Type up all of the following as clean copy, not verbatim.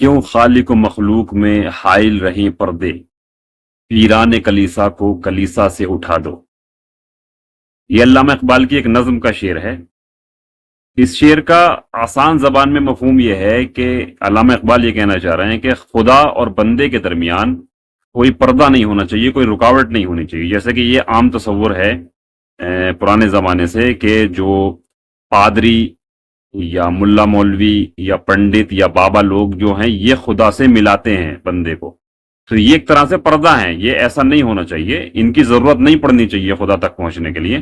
کیوں خالق و مخلوق میں حائل رہیں پردے، پیران کلیسا کو کلیسا سے اٹھا دو۔ یہ علامہ اقبال کی ایک نظم کا شعر ہے۔ اس شعر کا آسان زبان میں مفہوم یہ ہے کہ علامہ اقبال یہ کہنا چاہ رہے ہیں کہ خدا اور بندے کے درمیان کوئی پردہ نہیں ہونا چاہیے، کوئی رکاوٹ نہیں ہونی چاہیے۔ جیسے کہ یہ عام تصور ہے پرانے زمانے سے کہ جو پادری یا ملا مولوی یا پنڈت یا بابا لوگ جو ہیں یہ خدا سے ملاتے ہیں بندے کو، تو یہ ایک طرح سے پردہ ہیں، یہ ایسا نہیں ہونا چاہیے، ان کی ضرورت نہیں پڑنی چاہیے خدا تک پہنچنے کے لیے۔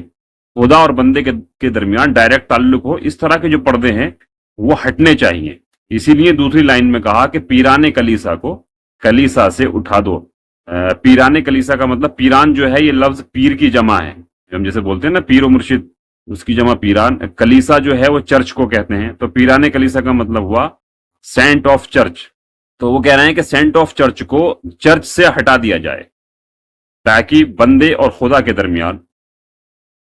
خدا اور بندے کے درمیان ڈائریکٹ تعلق ہو، اس طرح کے جو پردے ہیں وہ ہٹنے چاہیے۔ اسی لیے دوسری لائن میں کہا کہ پیران کلیسا کو کلیسا سے اٹھا دو۔ پیران کلیسا کا مطلب، پیران جو ہے یہ لفظ پیر کی جمع ہے، ہم جیسے بولتے ہیں نا پیر و مرشد، اس کی جمع پیران۔ کلیسا جو ہے وہ چرچ کو کہتے ہیں، تو پیران کلیسا کا مطلب ہوا سینٹ آف چرچ۔ تو وہ کہہ رہے ہیں کہ سینٹ آف چرچ کو چرچ سے ہٹا دیا جائے تاکہ بندے اور خدا کے درمیان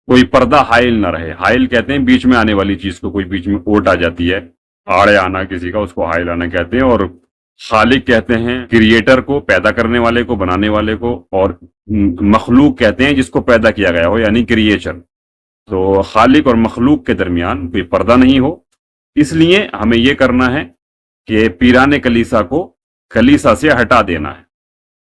کوئی پردہ حائل نہ رہے۔ حائل کہتے ہیں بیچ میں آنے والی چیز کو، کوئی بیچ میں اوٹ آ جاتی ہے، آڑے آنا کسی کا، اس کو حائل آنا کہتے ہیں۔ اور خالق کہتے ہیں کریٹر کو، پیدا کرنے والے کو، بنانے والے کو، اور مخلوق کہتے ہیں جس کو پیدا کیا گیا ہو، یعنی کریشن۔ تو خالق اور مخلوق کے درمیان کوئی پردہ نہیں ہو، اس لیے ہمیں یہ کرنا ہے کہ پیران کلیسا کو کلیسا سے ہٹا دینا ہے۔